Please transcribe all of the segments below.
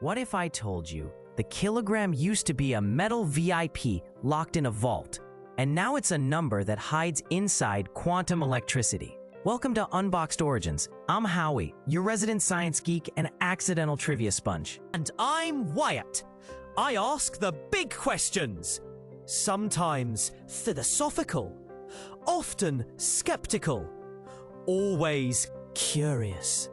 What if I told you the kilogram used to be a metal VIP locked in a vault, and now it's a number that hides inside quantum electricity? Welcome to Unboxd Origins. I'm Howie, your resident science geek and accidental trivia sponge. And I'm Wyatt. I ask the big questions. Sometimes philosophical, often skeptical, always curious.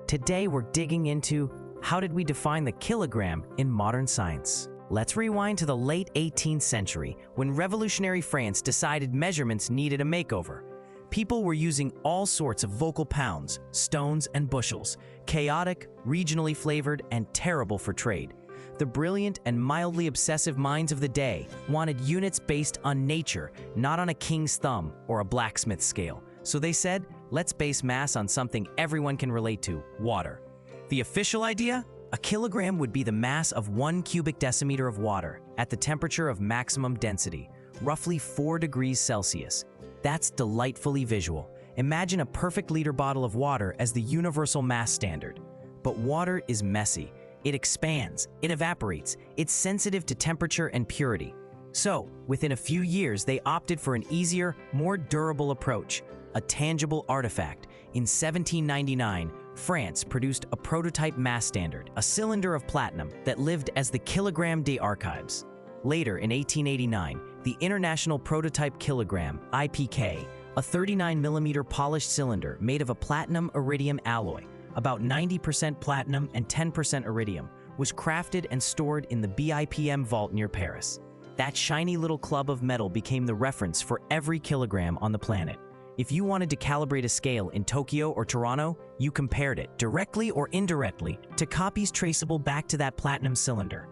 Today we're digging into how did we define the kilogram in modern science? Let's rewind to the late 18th century when revolutionary France decided measurements needed a makeover. People were using all sorts of vocal pounds, stones, and bushels, chaotic, regionally flavored, and terrible for trade. The brilliant and mildly obsessive minds of the day wanted units based on nature, not on a king's thumb or a blacksmith's scale. So they said, let's base mass on something everyone can relate to, water. The official idea? A kilogram would be the mass of 1 cubic decimeter of water at the temperature of maximum density, roughly 4 degrees Celsius. That's delightfully visual. Imagine a perfect liter bottle of water as the universal mass standard. But water is messy. It expands, it evaporates, it's sensitive to temperature and purity. So, within a few years, they opted for an easier, more durable approach, a tangible artifact. In 1799, France produced a prototype mass standard, a cylinder of platinum that lived as the kilogram des archives. Later, in 1889, the International Prototype Kilogram, IPK, a 39mm polished cylinder made of a platinum iridium alloy, about 90% platinum and 10% iridium, was crafted and stored in the BIPM vault near Paris. That shiny little club of metal became the reference for every kilogram on the planet. If you wanted to calibrate a scale in Tokyo or Toronto, you compared it, directly or indirectly, to copies traceable back to that platinum cylinder.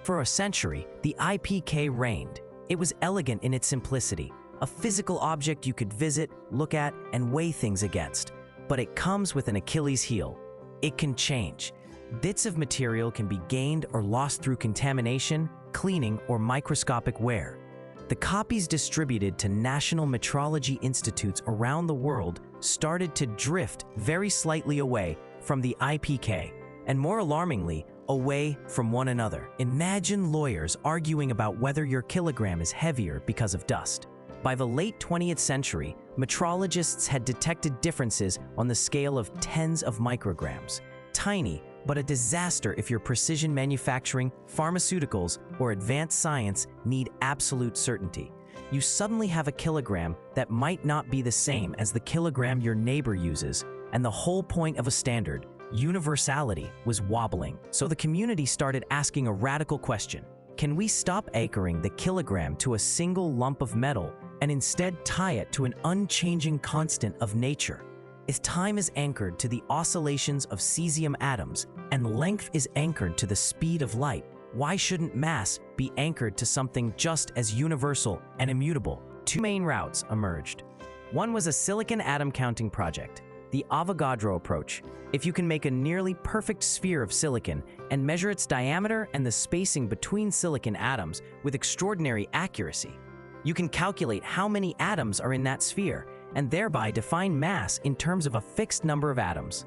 For a century, the IPK reigned. It was elegant in its simplicity, a physical object you could visit, look at, and weigh things against. But it comes with an Achilles heel. It can change. Bits of material can be gained or lost through contamination, cleaning, or microscopic wear. The copies distributed to national metrology institutes around the world started to drift very slightly away from the IPK, and more alarmingly, away from one another. Imagine lawyers arguing about whether your kilogram is heavier because of dust. By the late 20th century, metrologists had detected differences on the scale of tens of micrograms. Tiny, but a disaster if your precision manufacturing, pharmaceuticals, or advanced science need absolute certainty. You suddenly have a kilogram that might not be the same as the kilogram your neighbor uses, and the whole point of a standard, universality, was wobbling. So the community started asking a radical question. Can we stop anchoring the kilogram to a single lump of metal and instead tie it to an unchanging constant of nature? If time is anchored to the oscillations of cesium atoms and length is anchored to the speed of light, why shouldn't mass be anchored to something just as universal and immutable? Two main routes emerged. One was a silicon atom counting project, the Avogadro approach. If you can make a nearly perfect sphere of silicon and measure its diameter and the spacing between silicon atoms with extraordinary accuracy, you can calculate how many atoms are in that sphere and thereby define mass in terms of a fixed number of atoms.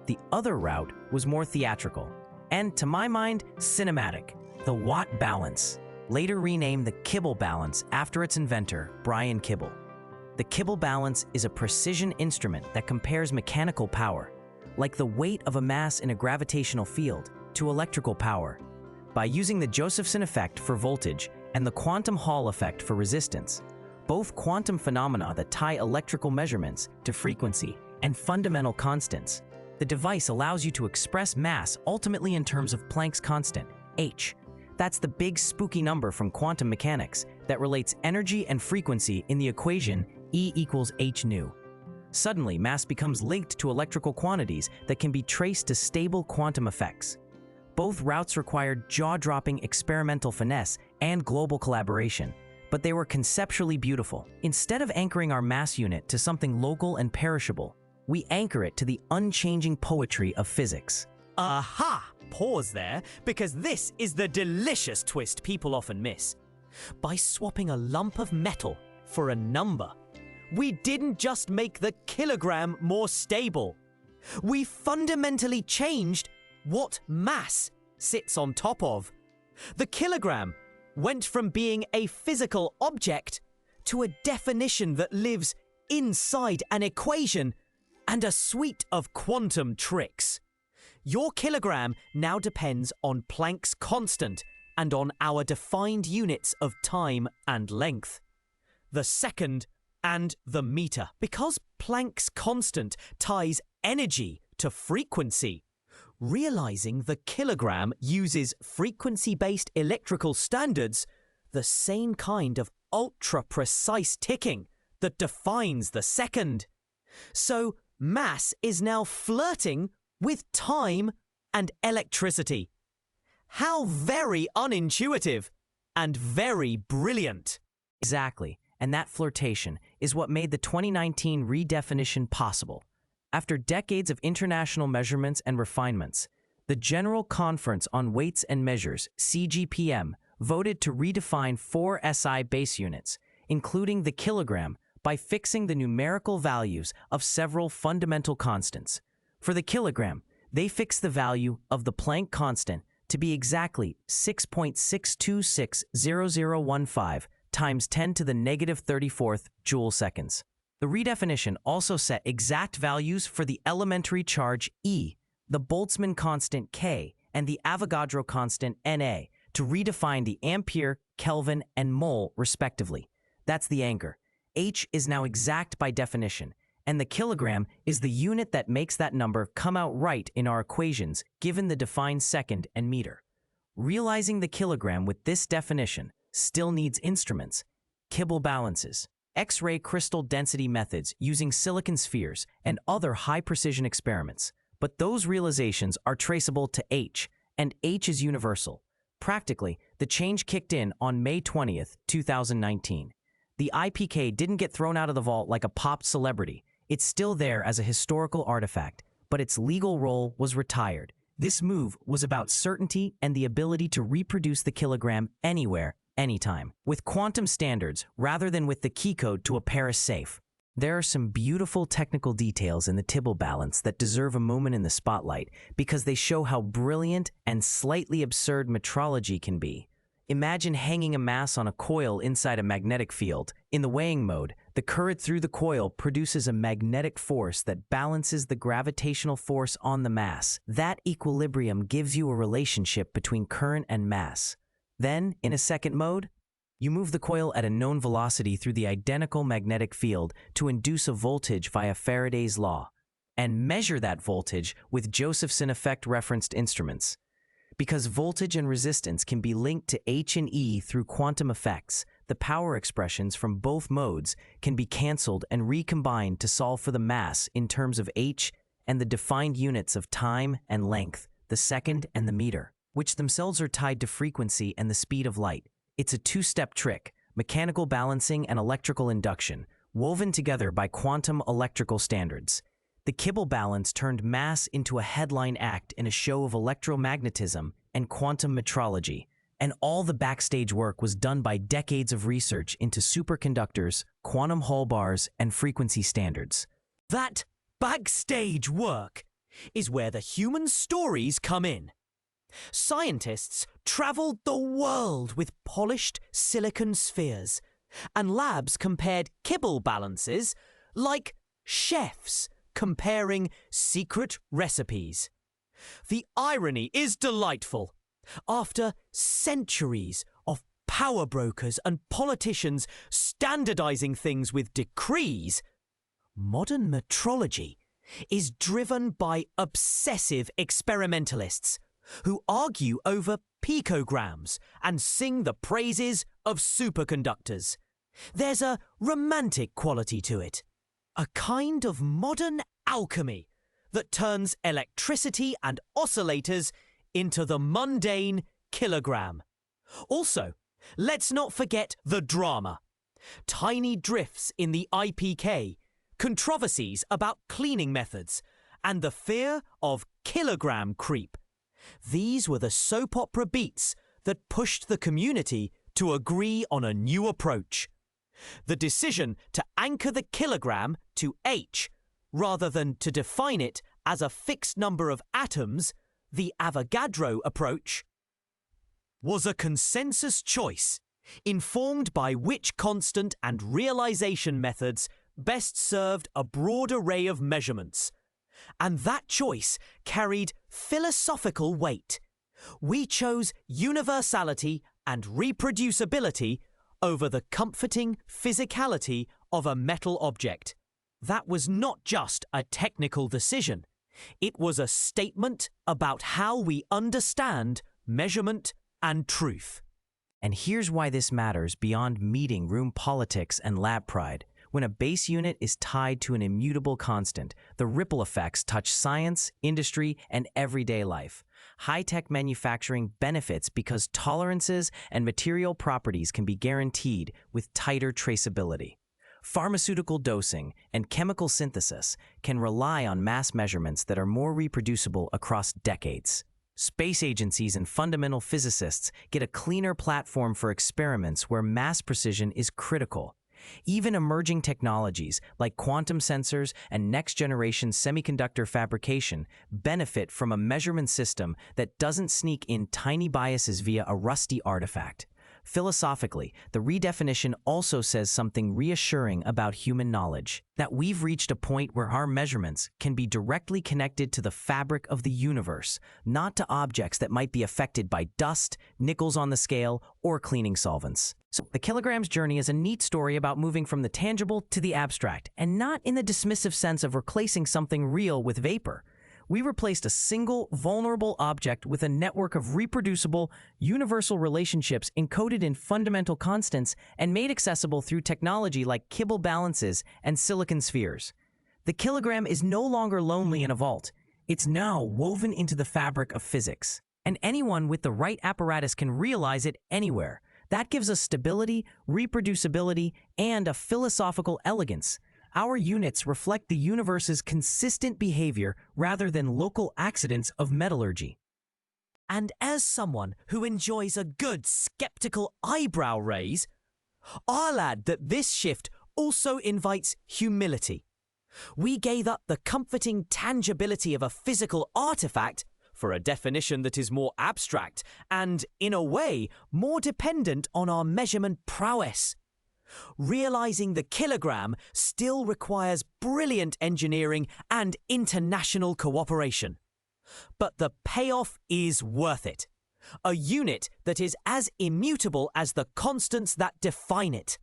The other route was more theatrical, and to my mind, cinematic, the Watt balance, later renamed the Kibble balance after its inventor, Brian Kibble. The Kibble balance is a precision instrument that compares mechanical power, like the weight of a mass in a gravitational field, to electrical power, by using the Josephson effect for voltage and the quantum Hall effect for resistance, both quantum phenomena that tie electrical measurements to frequency and fundamental constants. The device allows you to express mass ultimately in terms of Planck's constant, h. That's the big spooky number from quantum mechanics that relates energy and frequency in the equation E equals h nu. Suddenly, mass becomes linked to electrical quantities that can be traced to stable quantum effects. Both routes required jaw-dropping experimental finesse and global collaboration, but they were conceptually beautiful. Instead of anchoring our mass unit to something local and perishable, we anchor it to the unchanging poetry of physics. Aha! Pause there, because this is the delicious twist people often miss. By swapping a lump of metal for a number, we didn't just make the kilogram more stable. We fundamentally changed what mass sits on top of. The kilogram went from being a physical object to a definition that lives inside an equation and a suite of quantum tricks. Your kilogram now depends on Planck's constant and on our defined units of time and length, the second and the meter. Because Planck's constant ties energy to frequency, realizing the kilogram uses frequency-based electrical standards, the same kind of ultra-precise ticking that defines the second. So mass is now flirting with time and electricity. How very unintuitive and very brilliant. Exactly, and that flirtation is what made the 2019 redefinition possible. After decades of international measurements and refinements, the General Conference on Weights and Measures, CGPM, voted to redefine 4 SI base units, including the kilogram, by fixing the numerical values of several fundamental constants. For the kilogram, they fixed the value of the Planck constant to be exactly 6.6260015 times 10 to the negative 34th joule seconds. The redefinition also set exact values for the elementary charge E, the Boltzmann constant K, and the Avogadro constant Na to redefine the ampere, Kelvin, and mole respectively. That's the anchor. H is now exact by definition, and the kilogram is the unit that makes that number come out right in our equations given the defined second and meter. Realizing the kilogram with this definition still needs instruments, Kibble balances, X-ray crystal density methods using silicon spheres, and other high-precision experiments. But those realizations are traceable to H, and H is universal. Practically, the change kicked in on May 20th, 2019. The IPK didn't get thrown out of the vault like a pop celebrity. It's still there as a historical artifact, but its legal role was retired. This move was about certainty and the ability to reproduce the kilogram anywhere, anytime, with quantum standards rather than with the key code to a Paris safe. There are some beautiful technical details in the Kibble balance that deserve a moment in the spotlight because they show how brilliant and slightly absurd metrology can be. Imagine hanging a mass on a coil inside a magnetic field. In the weighing mode, the current through the coil produces a magnetic force that balances the gravitational force on the mass. That equilibrium gives you a relationship between current and mass. Then, in a second mode, you move the coil at a known velocity through the identical magnetic field to induce a voltage via Faraday's law, and measure that voltage with Josephson effect referenced instruments. Because voltage and resistance can be linked to H and E through quantum effects, the power expressions from both modes can be cancelled and recombined to solve for the mass in terms of H and the defined units of time and length, the second and the meter, which themselves are tied to frequency and the speed of light. It's a two-step trick, mechanical balancing and electrical induction, woven together by quantum electrical standards. The Kibble balance turned mass into a headline act in a show of electromagnetism and quantum metrology, and all the backstage work was done by decades of research into superconductors, quantum Hall bars, and frequency standards. That backstage work is where the human stories come in. Scientists traveled the world with polished silicon spheres, and labs compared Kibble balances like chefs comparing secret recipes. The irony is delightful. After centuries of power brokers and politicians standardizing things with decrees, modern metrology is driven by obsessive experimentalists who argue over picograms and sing the praises of superconductors. There's a romantic quality to it, a kind of modern alchemy that turns electricity and oscillators into the mundane kilogram. Also, let's not forget the drama. Tiny drifts in the IPK, controversies about cleaning methods, and the fear of kilogram creep. These were the soap opera beats that pushed the community to agree on a new approach. The decision to anchor the kilogram to H rather than to define it as a fixed number of atoms, the Avogadro approach, was a consensus choice, informed by which constant and realization methods best served a broad array of measurements. And that choice carried philosophical weight. We chose universality and reproducibility over the comforting physicality of a metal object. That was not just a technical decision. It was a statement about how we understand measurement and truth. And here's why this matters beyond meeting room politics and lab pride. When a base unit is tied to an immutable constant, the ripple effects touch science, industry, and everyday life. High-tech manufacturing benefits because tolerances and material properties can be guaranteed with tighter traceability. Pharmaceutical dosing and chemical synthesis can rely on mass measurements that are more reproducible across decades. Space agencies and fundamental physicists get a cleaner platform for experiments where mass precision is critical. Even emerging technologies like quantum sensors and next-generation semiconductor fabrication benefit from a measurement system that doesn't sneak in tiny biases via a rusty artifact. Philosophically, the redefinition also says something reassuring about human knowledge, that we've reached a point where our measurements can be directly connected to the fabric of the universe, not to objects that might be affected by dust, nickels on the scale, or cleaning solvents. So the kilogram's journey is a neat story about moving from the tangible to the abstract, and not in the dismissive sense of replacing something real with vapor. We replaced a single, vulnerable object with a network of reproducible, universal relationships encoded in fundamental constants and made accessible through technology like Kibble balances and silicon spheres. The kilogram is no longer lonely in a vault. It's now woven into the fabric of physics. And anyone with the right apparatus can realize it anywhere. That gives us stability, reproducibility, and a philosophical elegance. Our units reflect the universe's consistent behavior rather than local accidents of metallurgy. And as someone who enjoys a good skeptical eyebrow raise, I'll add that this shift also invites humility. We gave up the comforting tangibility of a physical artifact for a definition that is more abstract and, in a way, more dependent on our measurement prowess. Realizing the kilogram still requires brilliant engineering and international cooperation. But the payoff is worth it. A unit that is as immutable as the constants that define it.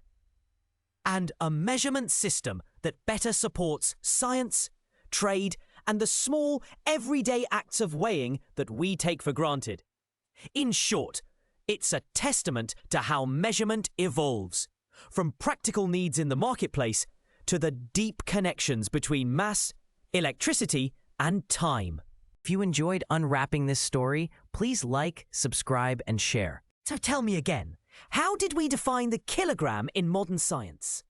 And a measurement system that better supports science, trade, and the small, everyday acts of weighing that we take for granted. In short, it's a testament to how measurement evolves. From practical needs in the marketplace to the deep connections between mass, electricity, and time. If you enjoyed unwrapping this story, please like, subscribe, and share. So tell me again, how did we define the kilogram in modern science?